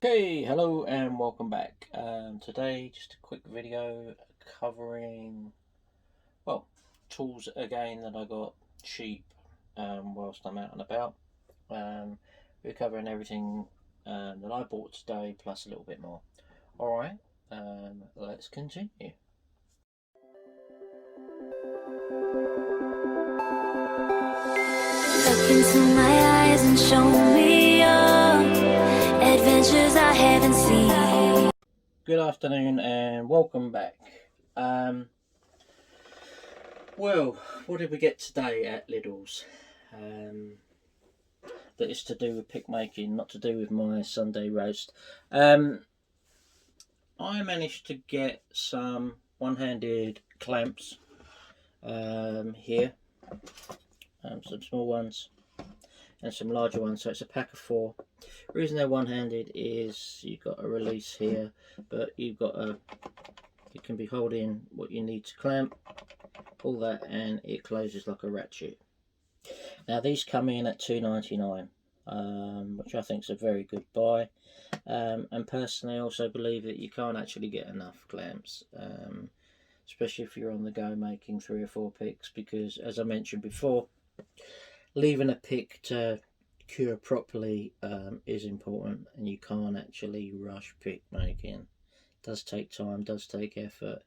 Okay, hello and welcome back. Today, just a quick video covering, well, tools again that I got cheap whilst I'm out and about. We're covering everything that I bought today plus a little bit more. Alright, let's continue. Look into my eyes and show me your adventures I haven't seen. Good afternoon and welcome back. Well, what did we get today at Lidl's? That is to do with pick making, not to do with my Sunday roast. I managed to get some one-handed clamps here, some small ones and some larger ones, so it's a pack of 4. The reason they're one-handed is you've got a release here, but you can be holding what you need to clamp, pull that and it closes like a ratchet. Now these come in at $2.99, which I think is a very good buy, and personally I also believe that you can't actually get enough clamps, especially if you're on the go making 3 or 4 picks, because as I mentioned before, leaving a pick to cure properly is important, and you can't actually rush pick making. It does take time, does take effort,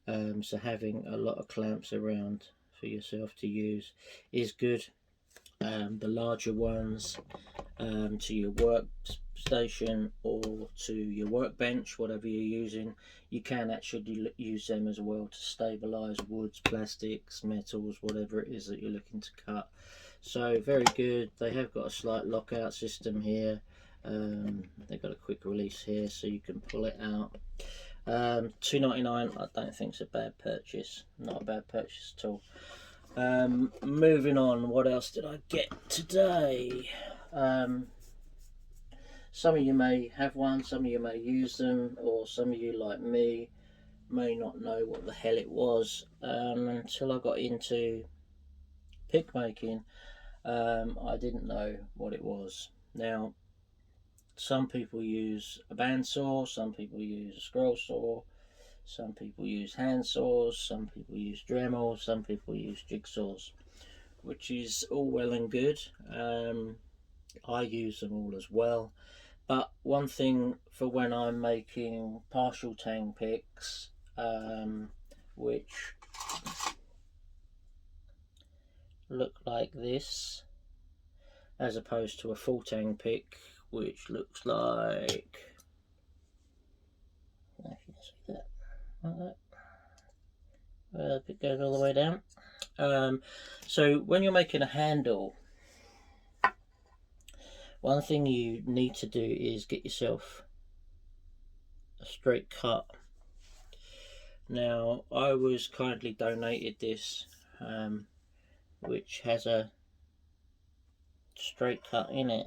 so having a lot of clamps around for yourself to use is good. The larger ones to your workstation or to your workbench, whatever you're using, you can actually use them as well to stabilize woods, plastics, metals, whatever it is that you're looking to cut. So very good. They have got a slight lockout system here. They've got a quick release here so you can pull it out. $2.99 I don't think it's a bad purchase, not a bad purchase at all. Moving on, what else did I get today? Some of you may have one, some of you may use them, or some of you like me may not know what the hell it was until I got into pick making. I didn't know what it was. Now some people use a bandsaw, some people use a scroll saw, some people use hand saws, some people use Dremel, some people use jigsaws, which is all well and good. I use them all as well, but one thing for when I'm making partial tang picks, which look like this, as opposed to a full tang pick, which looks like, if you can see that, like that. It goes all the way down. So when you're making a handle, one thing you need to do is get yourself a straight cut. Now I was kindly donated this, which has a straight cut in it,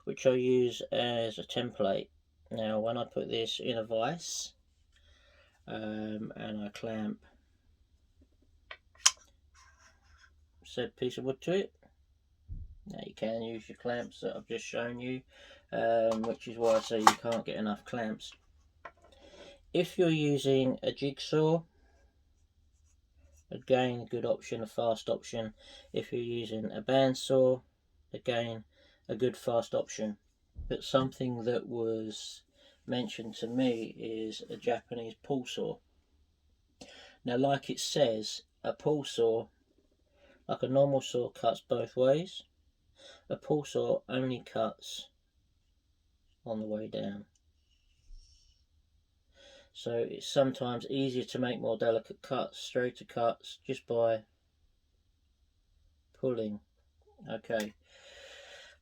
which I use as a template. Now when I put this in a vise and I clamp said piece of wood to it, now you can use your clamps that I've just shown you, which is why I say you can't get enough clamps. If you're using a jigsaw, again a good option, a fast option. If you're using a bandsaw, again a good fast option. But something that was mentioned to me is a Japanese pull saw. Now like it says, a pull saw, like a normal saw, cuts both ways. A pull saw only cuts on the way down. So it's sometimes easier to make more delicate cuts, straighter cuts, just by pulling. Okay,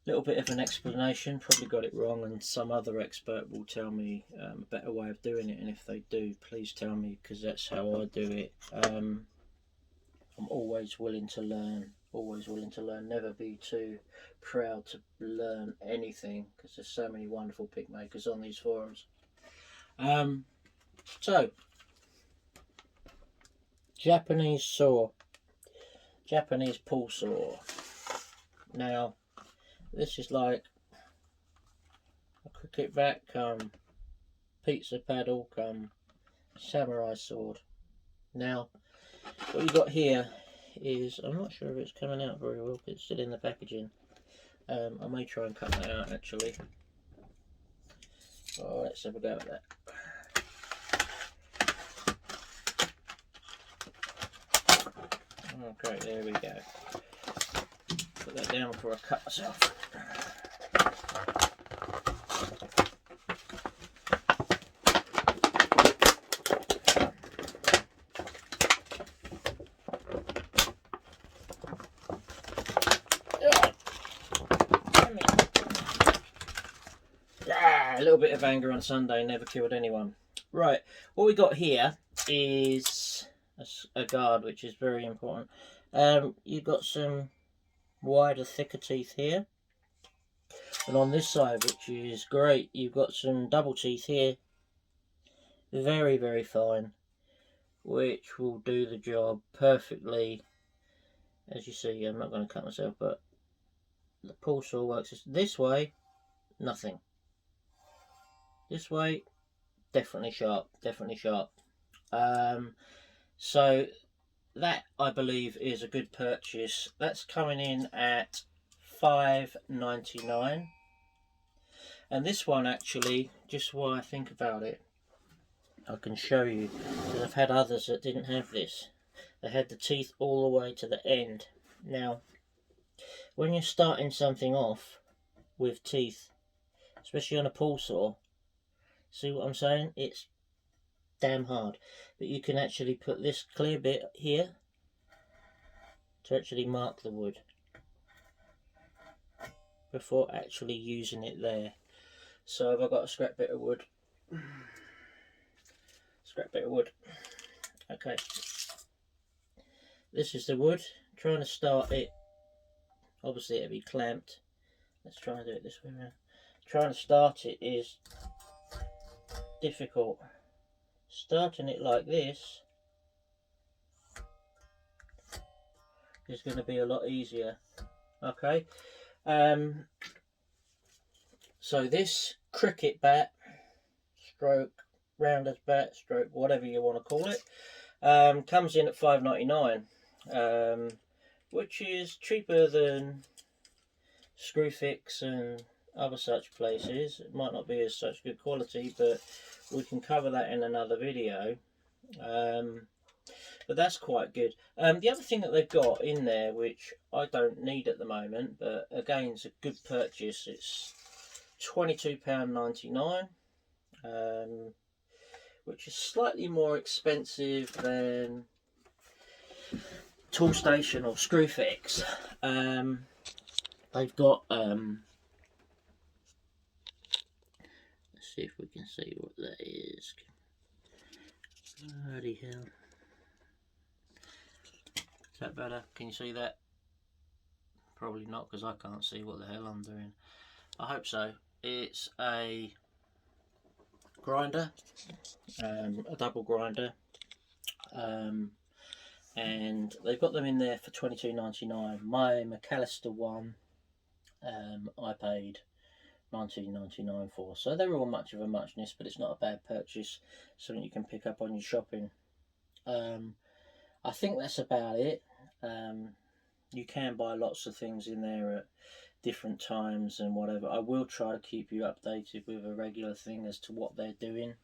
little bit of an explanation, probably got it wrong, and some other expert will tell me a better way of doing it, and if they do, please tell me, because that's how I do it. I'm always willing to learn, never be too proud to learn anything, because there's so many wonderful pick makers on these forums. So Japanese saw, Japanese pull saw. Now this is like cricket bat, come pizza paddle, come samurai sword. Now, what you got here is, I'm not sure if it's coming out very well, but it's still in the packaging. I may try and cut that out actually. Oh, let's have a go at that. Okay, there we go. Put that down before I cut myself. A little bit of anger on Sunday never killed anyone. Right, what we got here is a guard, which is very important. You've got some wider, thicker teeth here, and on this side, which is great, you've got some double teeth here, very, very fine, which will do the job perfectly. As you see, I'm not going to cut myself, but the pull saw works this way, nothing. This way, definitely sharp, definitely sharp. So that, I believe, is a good purchase. That's coming in at $5.99. And this one, actually, just while I think about it, I can show you, because I've had others that didn't have this. They had the teeth all the way to the end. Now, when you're starting something off with teeth, especially on a pull saw, see what I'm saying? It's damn hard. But you can actually put this clear bit here to actually mark the wood before actually using it there. So if I've got a scrap bit of wood, okay, this is the wood. Trying to start it, obviously it'll be clamped. Let's try and do it this way around. Trying to start it is difficult. Starting it like this is going to be a lot easier. Okay, so this cricket bat, stroke rounders bat, stroke whatever you want to call it, comes in at $5.99, which is cheaper than Screwfix and other such places. It might not be as such good quality, but we can cover that in another video. But that's quite good. The other thing that they've got in there, which I don't need at the moment, but again it's a good purchase, it's £22.99, which is slightly more expensive than Toolstation or Screwfix. They've got let's see if we can see what that is. Bloody hell. Is that better? Can you see that? Probably not, because I can't see what the hell I'm doing. I hope so. It's a grinder, a double grinder, and they've got them in there for $22.99. My McAllister one, I paid $19.99 for, so they're all much of a muchness, but it's not a bad purchase, something you can pick up on your shopping. I think that's about it. You can buy lots of things in there at different times and whatever. I will try to keep you updated with a regular thing as to what they're doing,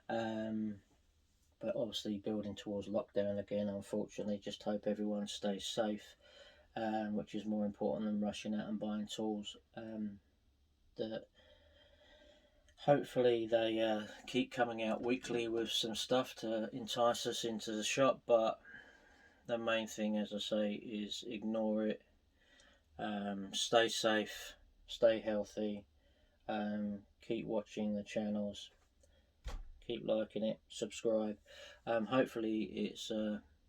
but obviously building towards lockdown again, unfortunately. Just hope everyone stays safe, which is more important than rushing out and buying tools. That hopefully they keep coming out weekly with some stuff to entice us into the shop, but the main thing, as I say, is ignore it. Stay safe, stay healthy, keep watching the channels, keep liking it, subscribe. Hopefully it's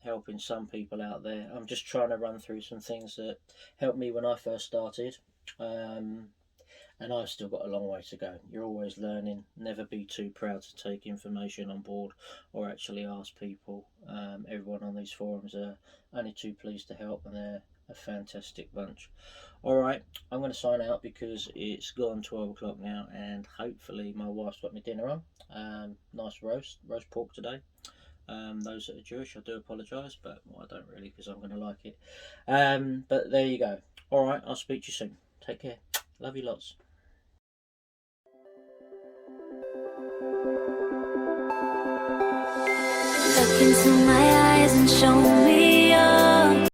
helping some people out there. I'm just trying to run through some things that helped me when I first started, and I've still got a long way to go. You're always learning. Never be too proud to take information on board or actually ask people. Everyone on these forums are only too pleased to help, and they're a fantastic bunch. Alright, I'm going to sign out because it's gone 12 o'clock now, and hopefully my wife's got me dinner on. Nice roast pork today. Those that are Jewish, I do apologise, but well, I don't really, because I'm going to like it. But there you go. Alright, I'll speak to you soon. Take care. Love you lots. Look into my eyes and show me